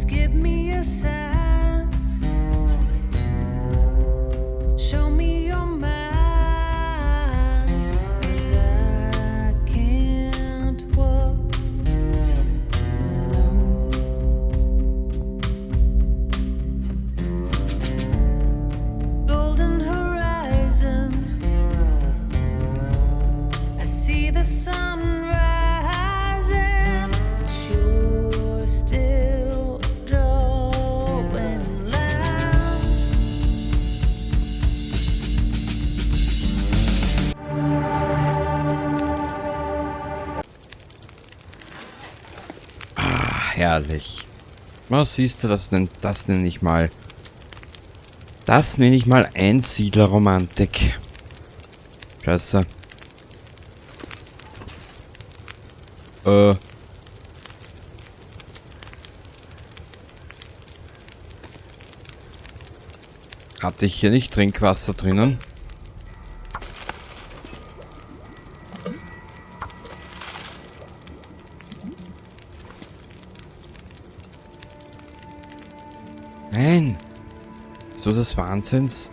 Please give me a sign. Show me your mind. 'Cause I can't walk alone. Golden horizon. I see the sun rising, but you're still drawing lines. Herrlich. Was siehst du, das nenne ich mal. Das nenne ich mal Einsiedlerromantik. Scheiße. Hatte ich hier nicht Trinkwasser drinnen? Nein! So des Wahnsinns?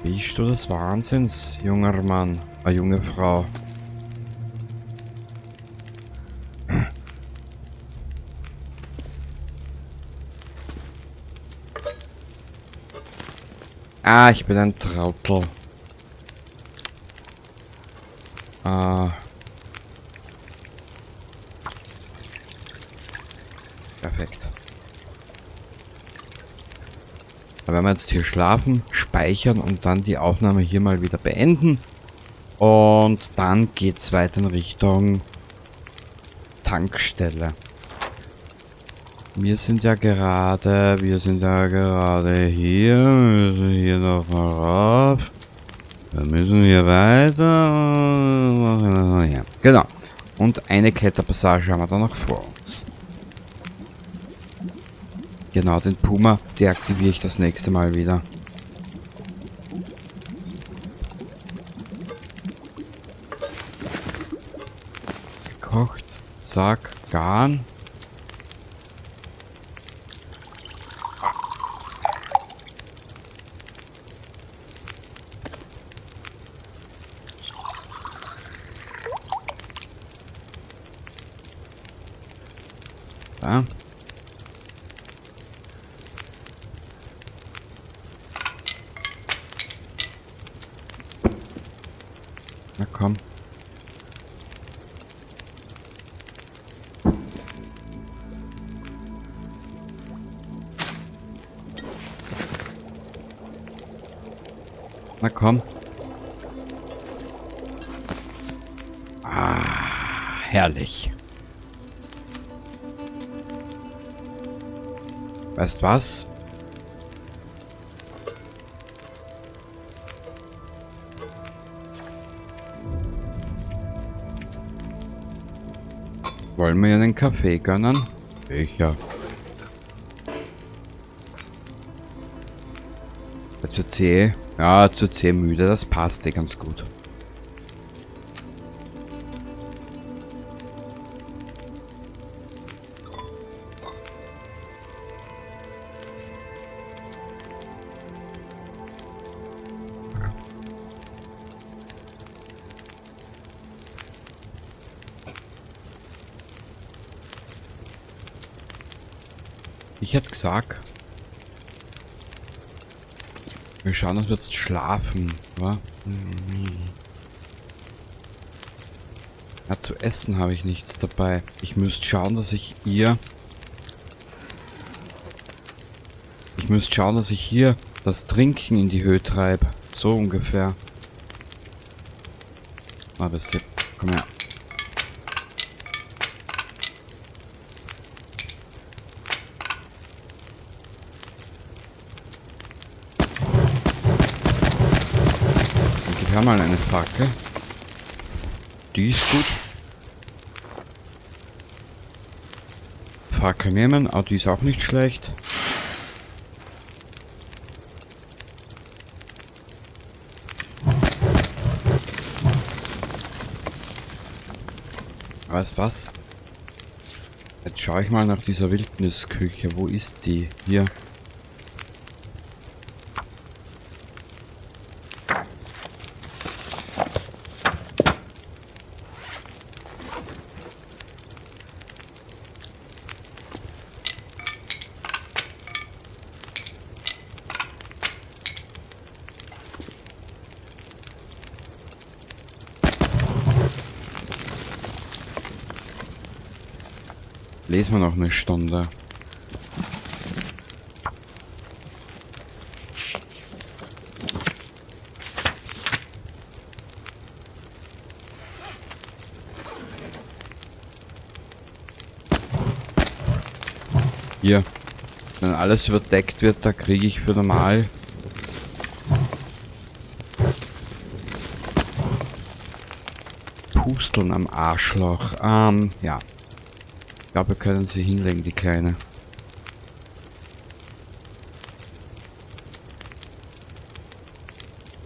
Bist du des Wahnsinns, junger Mann, junge Frau? Ah, ich bin ein Trottel. Perfekt. Da werden wir jetzt hier schlafen, speichern und dann die Aufnahme hier mal wieder beenden. Und dann geht's weiter in Richtung Tankstelle. Wir sind ja gerade hier. Wir müssen hier noch mal rauf. Wir müssen hier weiter. Ja, genau. Und eine Kletterpassage haben wir da noch vor uns. Genau, den Puma deaktiviere ich das nächste Mal wieder. Gekocht, zack, garen. Ja. Na komm. Na komm. Ah, herrlich. Weißt was? Wollen wir einen Kaffee gönnen? Sicher. Zu zäh. Ja, zu zäh müde. Das passt eh ganz gut. Ich hätte gesagt, wir schauen, dass wir jetzt schlafen, wa? Ja, zu essen habe ich nichts dabei. Ich müsste schauen, dass ich hier das Trinken in die Höhe treibe. So ungefähr. Ah, das ist... Komm her. Dann mal eine Fackel. Die ist gut. Fackel nehmen, aber die ist auch nicht schlecht. Weißt was? Jetzt schaue ich mal nach dieser Wildnisküche. Wo ist die? Hier. Lesen wir noch eine Stunde. Hier. Wenn alles überdeckt wird, da kriege ich für normal Pusteln am Arschloch. Ja. Ich glaube, wir können sie hinlegen, die Kleine.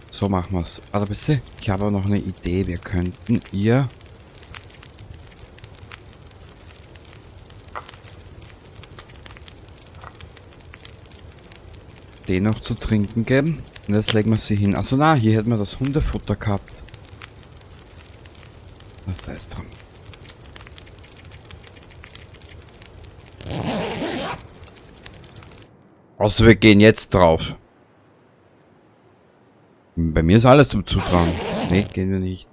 So machen wir es. Aber bitte, ich habe noch eine Idee. Wir könnten ihr den noch zu trinken geben. Und jetzt legen wir sie hin. Also na, hier hätten wir das Hundefutter gehabt. Was heißt dran? Also wir gehen jetzt drauf. Bei mir ist alles zum Zutrauen. Ne, gehen wir nicht.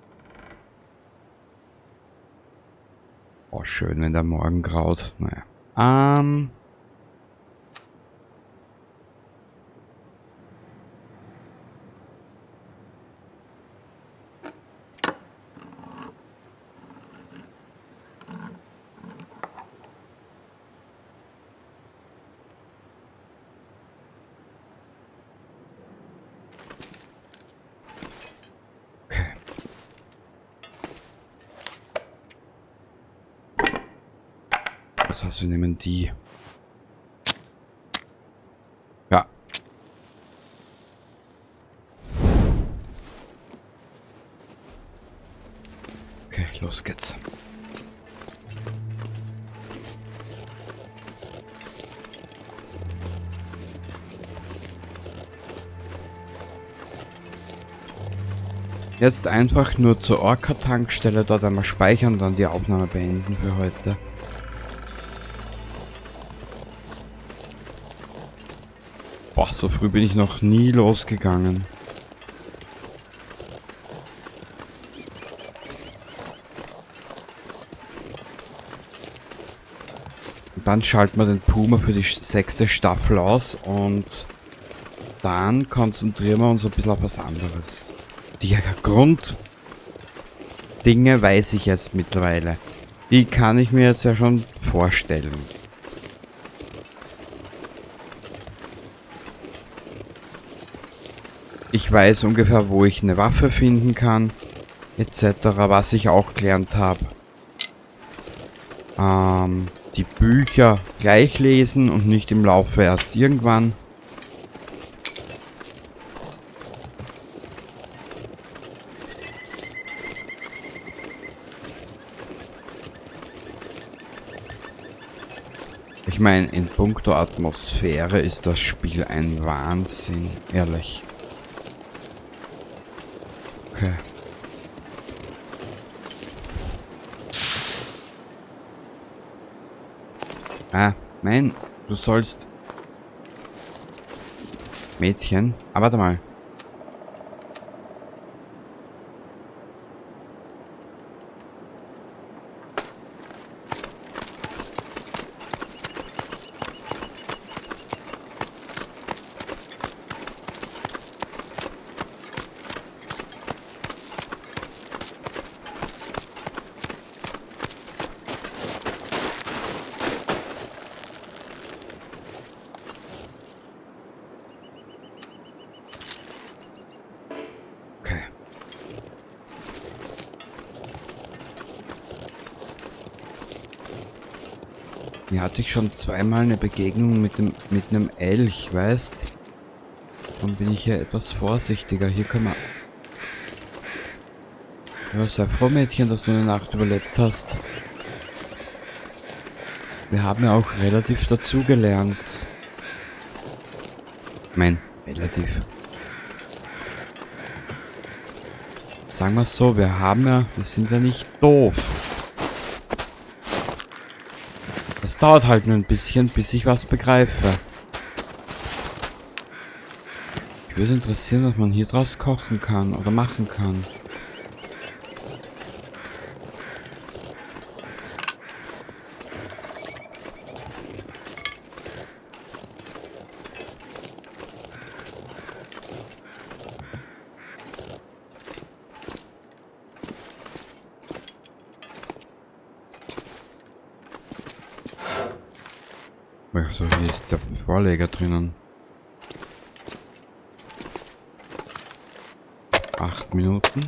Oh, schön, wenn der Morgen graut. Naja. Okay. Das heißt, wir nehmen die. Ja. Okay, los geht's. Jetzt einfach nur zur Orca-Tankstelle, dort einmal speichern und dann die Aufnahme beenden für heute. Boah, so früh bin ich noch nie losgegangen. Und dann schalten wir den Puma für die 6. Staffel aus und dann konzentrieren wir uns ein bisschen auf was anderes. Die Grunddinge weiß ich jetzt mittlerweile. Die kann ich mir jetzt ja schon vorstellen. Ich weiß ungefähr, wo ich eine Waffe finden kann, etc., was ich auch gelernt habe. Die Bücher gleich lesen und nicht im Laufe erst irgendwann. Ich meine, in puncto Atmosphäre ist das Spiel ein Wahnsinn, ehrlich. Okay. Nein, du sollst... Mädchen? Aber warte mal. Okay. Hier hatte ich schon zweimal eine Begegnung mit einem Elch, weißt? Dann bin ich hier etwas vorsichtiger. Hier können wir... Ja, sei froh, Mädchen, dass du eine Nacht überlebt hast. Wir haben ja auch relativ dazugelernt. Ich mein, relativ. Sagen wir es so, wir sind ja nicht doof. Es dauert halt nur ein bisschen, bis ich was begreife. Mich würde interessieren, was man hier draus kochen kann oder machen kann. Also hier ist der Vorleger drinnen. 8 Minuten.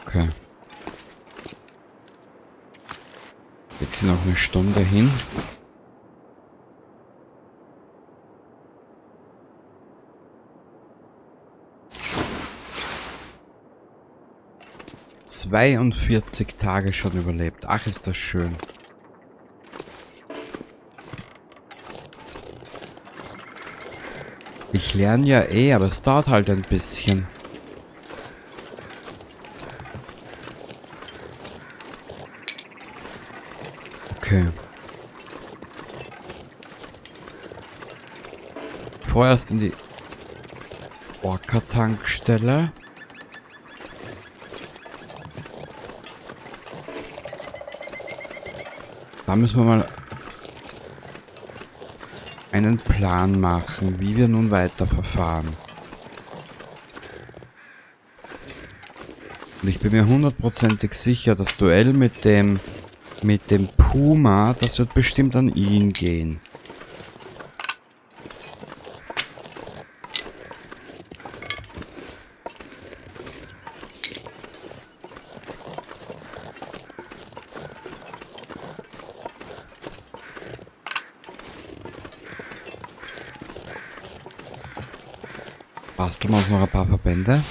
Okay. Jetzt sind noch eine Stunde hin. ...42 Tage schon überlebt. Ach, ist das schön. Ich lerne ja eh, aber es dauert halt ein bisschen. Okay. Vorerst in die Orca-Tankstelle. Da müssen wir mal einen Plan machen, wie wir nun weiter verfahren. Und ich bin mir hundertprozentig sicher, das Duell mit dem Puma, das wird bestimmt an ihn gehen. Basteln wir uns noch ein paar Verbände.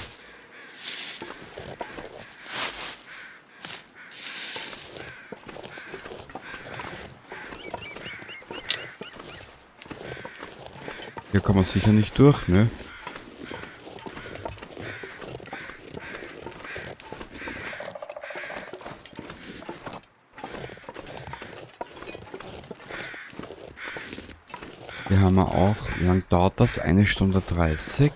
Hier kommen wir sicher nicht durch, ne? Hier haben wir auch, wie lange dauert das? 1 Stunde 30.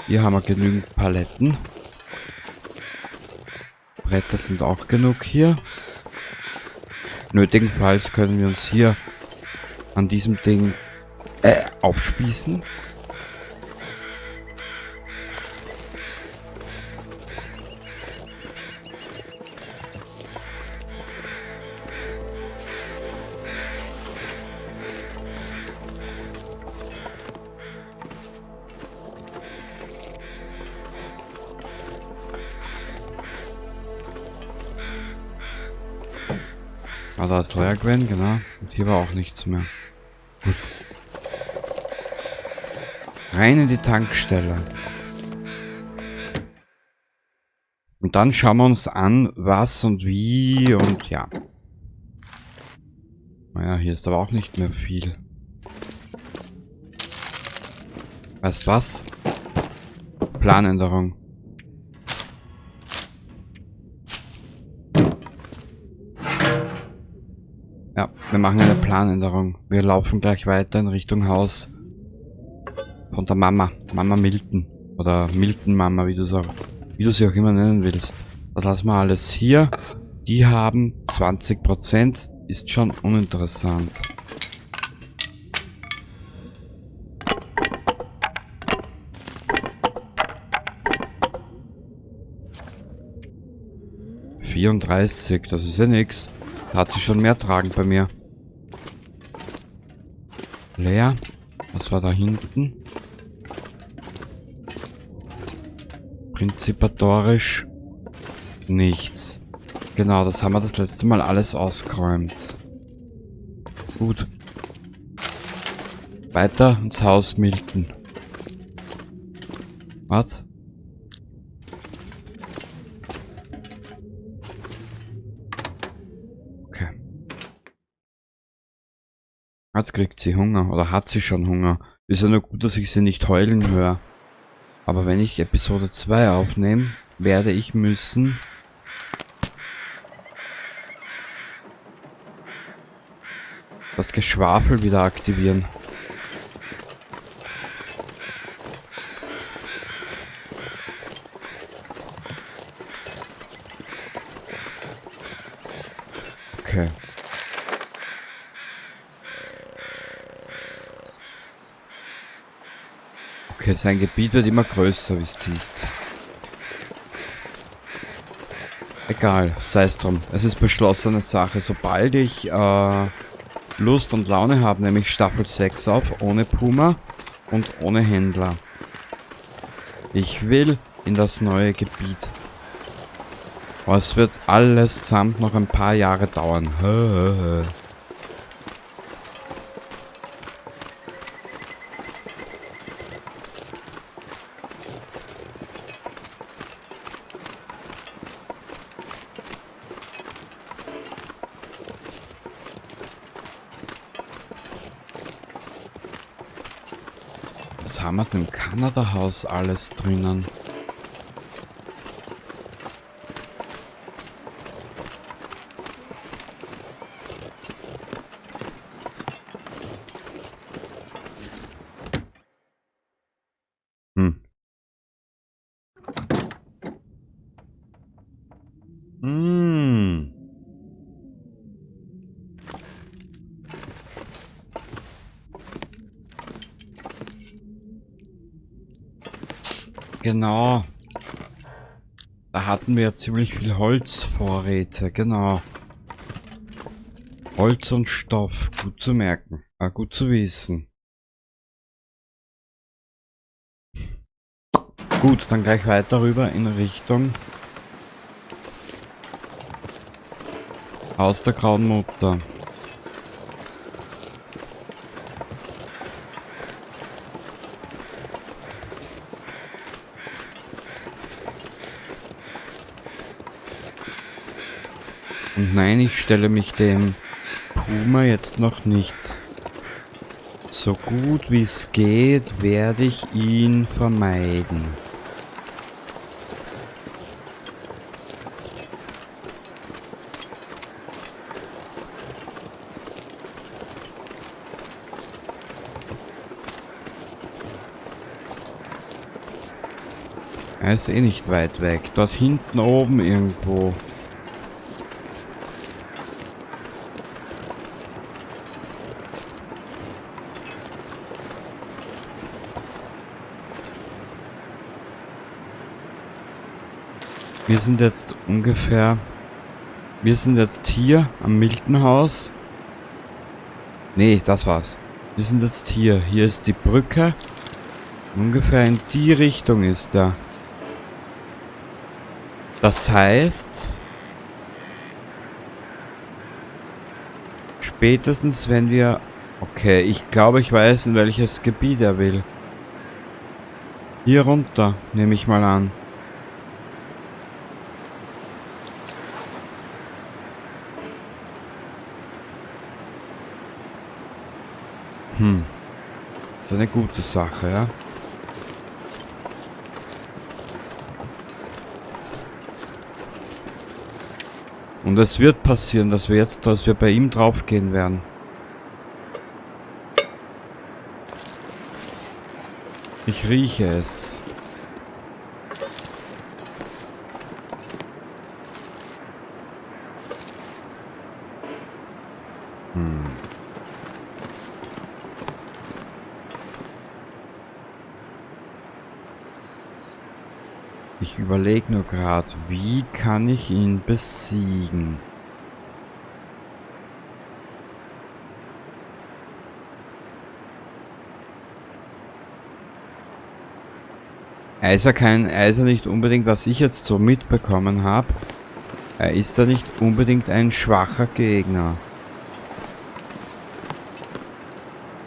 Hier haben wir genügend Paletten. Bretter sind auch genug hier. Nötigenfalls können wir uns hier an diesem Ding aufspießen. Ah, da ist Leergwen, genau. Und hier war auch nichts mehr. Gut. Rein in die Tankstelle. Und dann schauen wir uns an, was und wie und ja. Naja, hier ist aber auch nicht mehr viel. Weißt was? Planänderung. Ja, wir machen eine Planänderung. Wir laufen gleich weiter in Richtung Haus von der Mama. Mama Milton. Oder Milton Mama, wie du sie auch immer nennen willst. Das lassen wir alles hier. Die haben 20%. Ist schon uninteressant. ...34, das ist ja nix. Da hat sie schon mehr tragen bei mir. Leer. Was war da hinten? Prinzipatorisch nichts. Genau, das haben wir das letzte Mal alles ausgeräumt. Gut. Weiter ins Haus Milton. Was? Okay. Jetzt kriegt sie Hunger. Oder hat sie schon Hunger. Ist ja nur gut, dass ich sie nicht heulen höre. Aber wenn ich Episode 2 aufnehme, werde ich müssen... das Geschwafel wieder aktivieren. Okay. Okay, sein Gebiet wird immer größer, wie es siehst. Egal, sei es drum. Es ist beschlossene Sache. Sobald ich Lust und Laune habe, nehme ich Staffel 6 auf, ohne Puma und ohne Händler. Ich will in das neue Gebiet. Aber es wird alles samt noch ein paar Jahre dauern. Was haben wir denn im Kanada-Haus alles drinnen? Genau. Da hatten wir ja ziemlich viel Holzvorräte, genau. Holz und Stoff, gut zu merken, gut zu wissen. Gut, dann gleich weiter rüber in Richtung Haus der Grauen Mutter. Und nein, ich stelle mich dem Puma jetzt noch nicht. So gut wie es geht, werde ich ihn vermeiden. Er ist eh nicht weit weg. Dort hinten oben irgendwo. Wir sind jetzt ungefähr... Wir sind jetzt hier am Milton-Haus. Nee, das war's. Wir sind jetzt hier. Hier ist die Brücke. Ungefähr in die Richtung ist er. Das heißt... Spätestens wenn wir... Okay, ich glaube, ich weiß, in welches Gebiet er will. Hier runter, nehme ich mal an. Das ist eine gute Sache, ja. Und es wird passieren, dass wir bei ihm draufgehen werden. Ich rieche es. Ich überlege nur gerade, wie kann ich ihn besiegen? Er ist ja nicht unbedingt, was ich jetzt so mitbekommen habe. Er ist ja nicht unbedingt ein schwacher Gegner.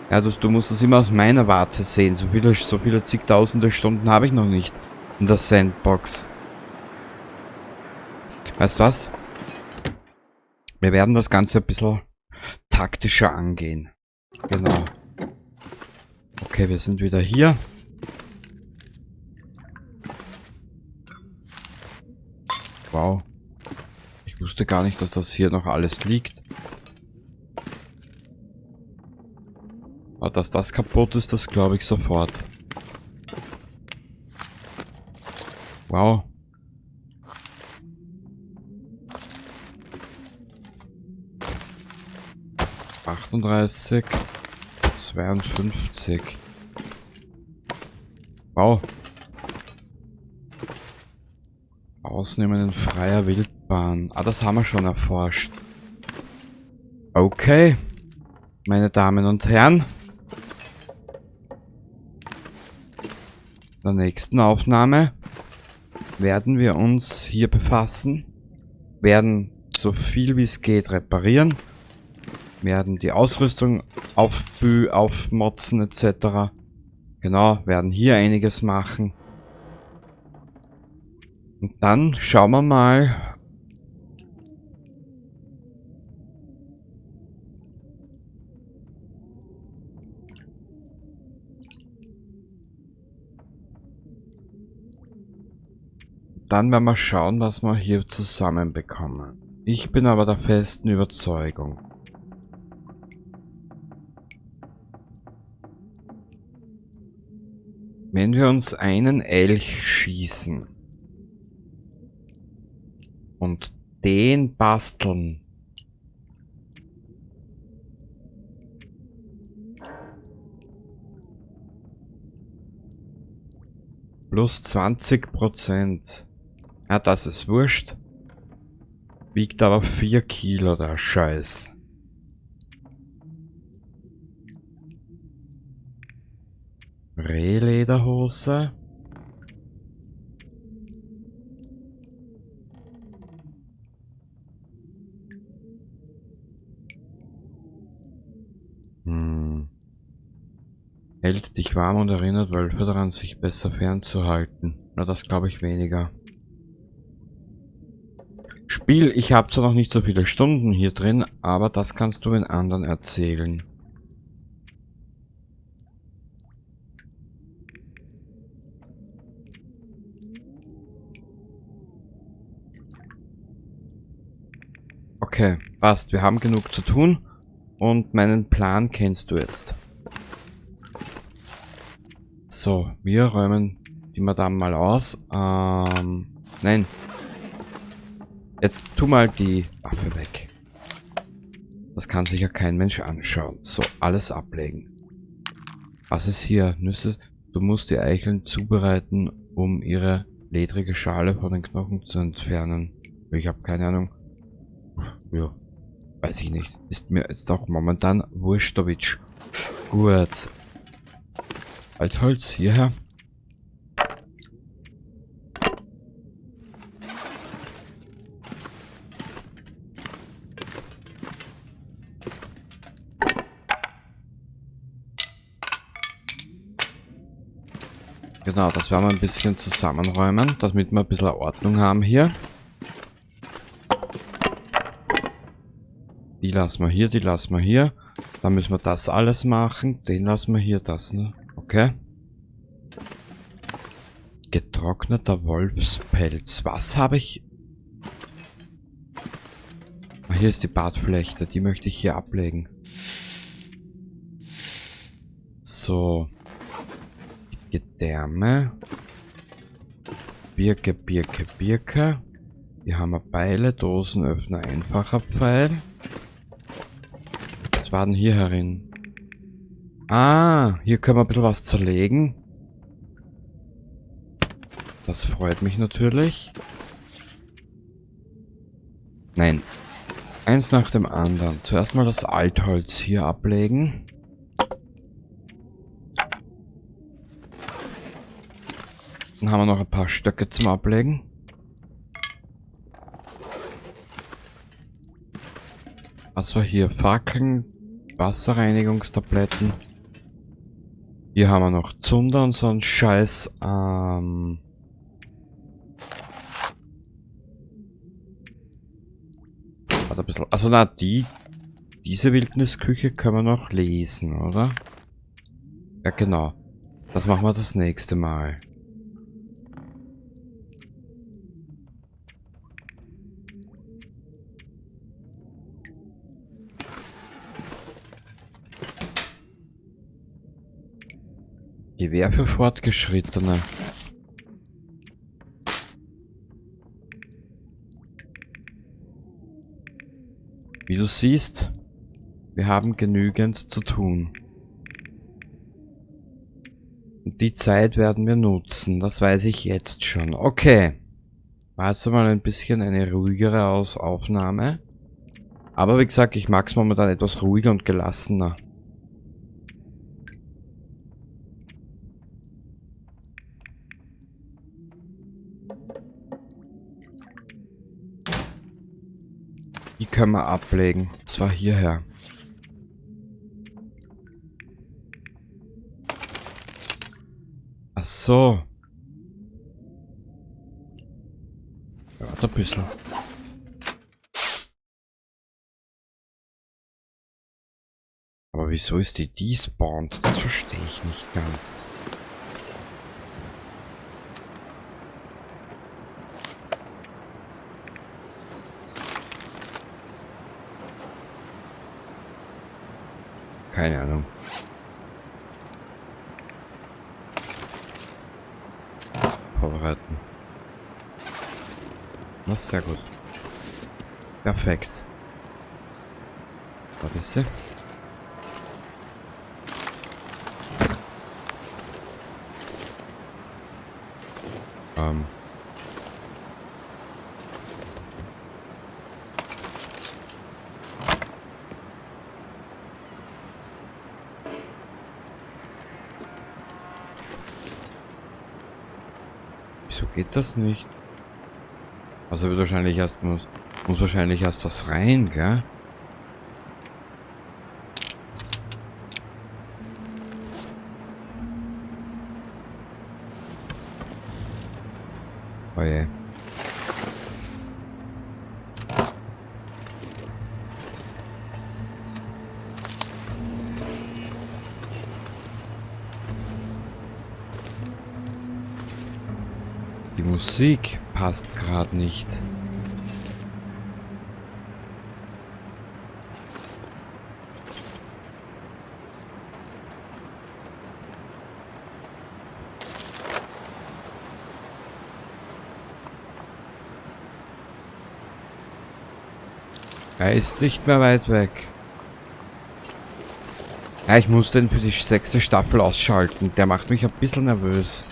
Ja, du musst es immer aus meiner Warte sehen. So viele zigtausende Stunden habe ich noch nicht in der Sandbox. Weißt du was? Wir werden das Ganze ein bisschen taktischer angehen. Genau. Okay, wir sind wieder hier. Wow. Ich wusste gar nicht, dass das hier noch alles liegt. Aber dass das kaputt ist, das glaube ich sofort. Wow. ...38... ...52... Wow. Ausnehmen in freier Wildbahn. Ah, das haben wir schon erforscht. Okay. Meine Damen und Herren. In der nächsten Aufnahme werden wir uns hier befassen. Werden so viel wie es geht reparieren. Werden die Ausrüstung aufmotzen etc. Genau, werden hier einiges machen. Und dann schauen wir mal. Dann werden wir schauen, was wir hier zusammenbekommen. Ich bin aber der festen Überzeugung. Wenn wir uns einen Elch schießen und den basteln, plus 20%. Ja, das ist wurscht. Wiegt aber 4 Kilo, der Scheiß. Rehlederhose. Hält dich warm und erinnert Wölfe daran, sich besser fernzuhalten. Na, das glaube ich weniger. Spiel, ich habe zwar noch nicht so viele Stunden hier drin, aber das kannst du den anderen erzählen. Okay, passt. Wir haben genug zu tun und meinen Plan kennst du jetzt. So, wir räumen die Madame mal aus. Nein. Jetzt tu mal die Waffe weg. Das kann sich ja kein Mensch anschauen. So, alles ablegen. Was ist hier? Nüsse? Du musst die Eicheln zubereiten, um ihre ledrige Schale von den Knochen zu entfernen. Ich habe keine Ahnung. Ja, weiß ich nicht. Ist mir jetzt auch momentan Wurstowitsch. Gut. Altholz hierher. Genau, das werden wir ein bisschen zusammenräumen, damit wir ein bisschen Ordnung haben hier. Die lassen wir hier, die lassen wir hier. Dann müssen wir das alles machen. Den lassen wir hier, das, ne? Okay. Getrockneter Wolfspelz. Was habe ich? Ah, hier ist die Bartflechte. Die möchte ich hier ablegen. So. Gedärme. Birke, Birke, Birke. Hier haben wir Beile, Dosenöffner, einfacher Pfeil. Was war denn hier herin? Ah, hier können wir ein bisschen was zerlegen. Das freut mich natürlich. Nein. Eins nach dem anderen. Zuerst mal das Altholz hier ablegen. Dann haben wir noch ein paar Stöcke zum Ablegen. Was war hier? Fackeln, Wasserreinigungstabletten. Hier haben wir noch Zunder und so einen Scheiß. Warte ein bisschen. Also na, diese Wildnisküche können wir noch lesen, oder? Ja, genau. Das machen wir das nächste Mal. Gewehr für Fortgeschrittene. Wie du siehst, wir haben genügend zu tun. Und die Zeit werden wir nutzen, das weiß ich jetzt schon. Okay. War jetzt mal ein bisschen eine ruhigere Aufnahme. Aber wie gesagt, ich mag es momentan etwas ruhiger und gelassener. Die können wir ablegen. Und zwar hierher. Ach so. Warte ein bisschen. Aber wieso ist die despawned? Das verstehe ich nicht ganz. Keine Ahnung. Vorbereiten. Na, sehr gut. Perfekt. Was ist sie? Wieso geht das nicht? Also wird wahrscheinlich erst muss wahrscheinlich erst was rein, gell? Oh je. Die Musik passt gerade nicht. Er ist nicht mehr weit weg. Ja, ich muss den für die 6. Staffel ausschalten. Der macht mich ein bisschen nervös.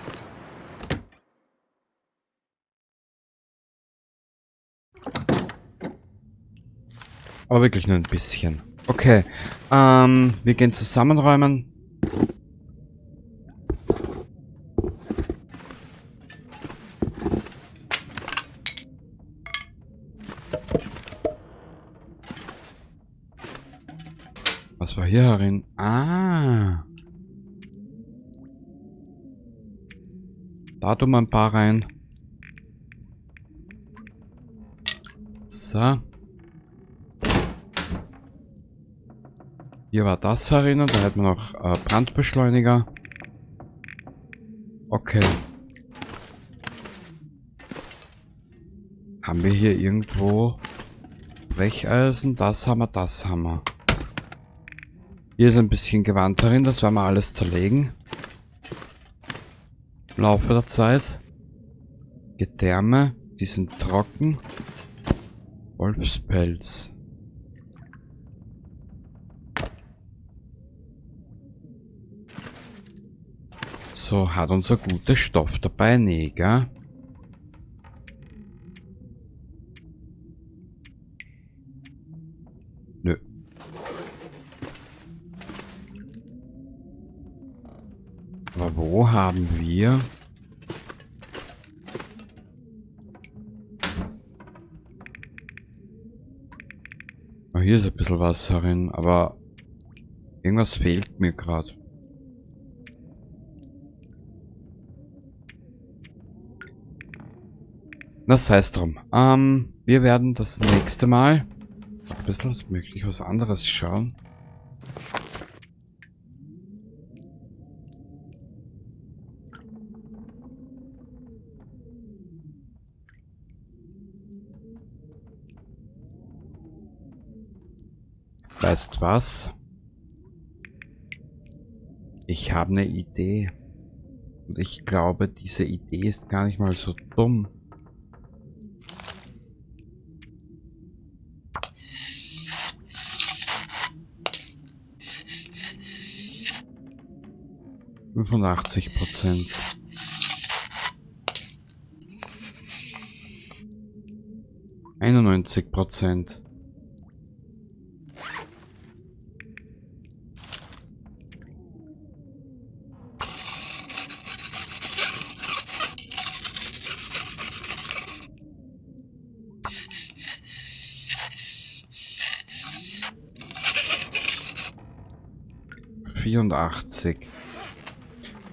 Aber wirklich nur ein bisschen. Okay. Wir gehen zusammenräumen. Was war hier herin? Ah. Da tun wir ein paar rein. So. Hier war das herin und da hätten wir noch Brandbeschleuniger. Okay. Haben wir hier irgendwo Brecheisen? Das haben wir, das haben wir. Hier ist ein bisschen Gewand darin, das werden wir alles zerlegen. Im Laufe der Zeit. Gedärme, die sind trocken. Wolfspelz. So, hat unser guter Stoff dabei? Nee, gell? Nö. Aber wo haben wir hier ist ein bisschen Wasser drin, aber irgendwas fehlt mir gerade. Das heißt drum. Wir werden das nächste Mal ein bisschen möglich was anderes schauen. Weißt was? Ich habe eine Idee. Und ich glaube, diese Idee ist gar nicht mal so dumm. %. 91%.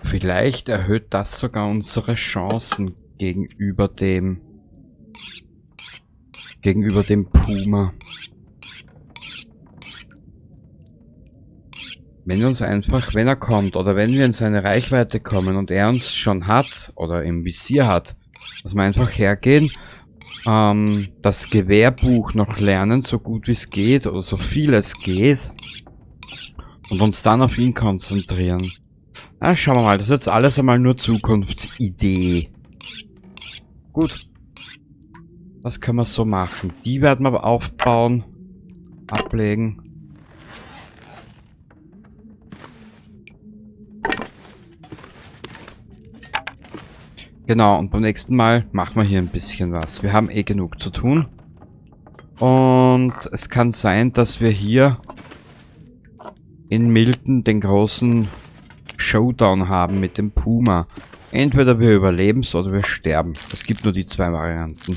Vielleicht erhöht das sogar unsere Chancen gegenüber dem Puma. Wenn wir uns einfach, wenn er kommt oder wenn wir in seine Reichweite kommen und er uns schon hat oder im Visier hat, dass wir einfach hergehen, das Gewehrbuch noch lernen, so gut wie es geht oder so viel es geht und uns dann auf ihn konzentrieren. Na, schauen wir mal, das ist jetzt alles einmal nur Zukunftsidee. Gut. Das können wir so machen. Die werden wir aber aufbauen, ablegen. Genau, und beim nächsten Mal machen wir hier ein bisschen was. Wir haben eh genug zu tun. Und es kann sein, dass wir hier in Milton den großen Showdown haben mit dem Puma. Entweder wir überleben es oder wir sterben. Es gibt nur die zwei Varianten.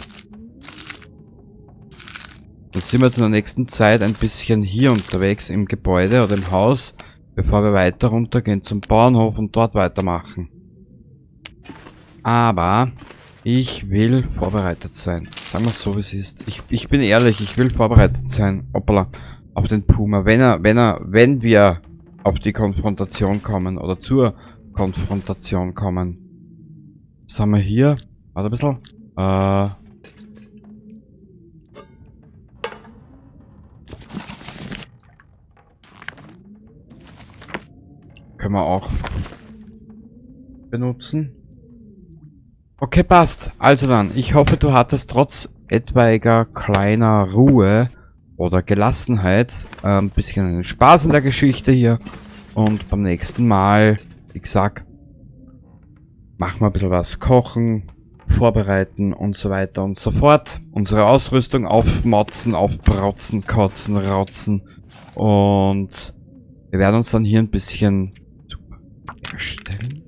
Dann sind wir jetzt in der nächsten Zeit ein bisschen hier unterwegs im Gebäude oder im Haus, bevor wir weiter runtergehen zum Bauernhof und dort weitermachen. Aber ich will vorbereitet sein. Sagen wir es so, wie es ist. Ich bin ehrlich, ich will vorbereitet sein. Hoppala. Auf den Puma. Wenn wir auf die Konfrontation kommen oder zur Konfrontation kommen. Was haben wir hier? Warte ein bisschen. Können wir auch benutzen. Okay, passt. Also dann, ich hoffe, du hattest trotz etwaiger kleiner Ruhe oder Gelassenheit ein bisschen Spaß in der Geschichte hier. Und beim nächsten Mal, wie gesagt, machen wir ein bisschen was. Kochen, vorbereiten und so weiter und so fort. Unsere Ausrüstung aufmotzen, aufbrotzen, kotzen, rotzen. Und wir werden uns dann hier ein bisschen erstellen.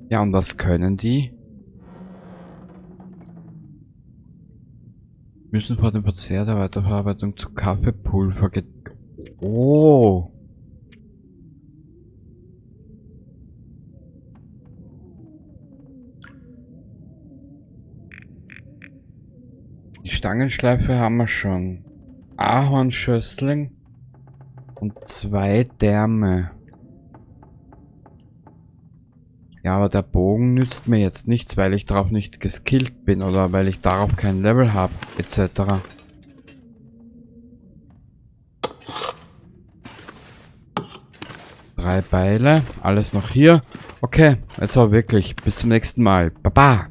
Ja, und was können die? Müssen vor dem Verzehr der Weiterverarbeitung zu Kaffeepulver Oh! Die Stangenschleife haben wir schon. Ahornschössling und 2 Därme. Ja, aber der Bogen nützt mir jetzt nichts, weil ich darauf nicht geskillt bin oder weil ich darauf kein Level habe, etc. Drei Beile, alles noch hier. Okay, jetzt aber wirklich, bis zum nächsten Mal. Baba!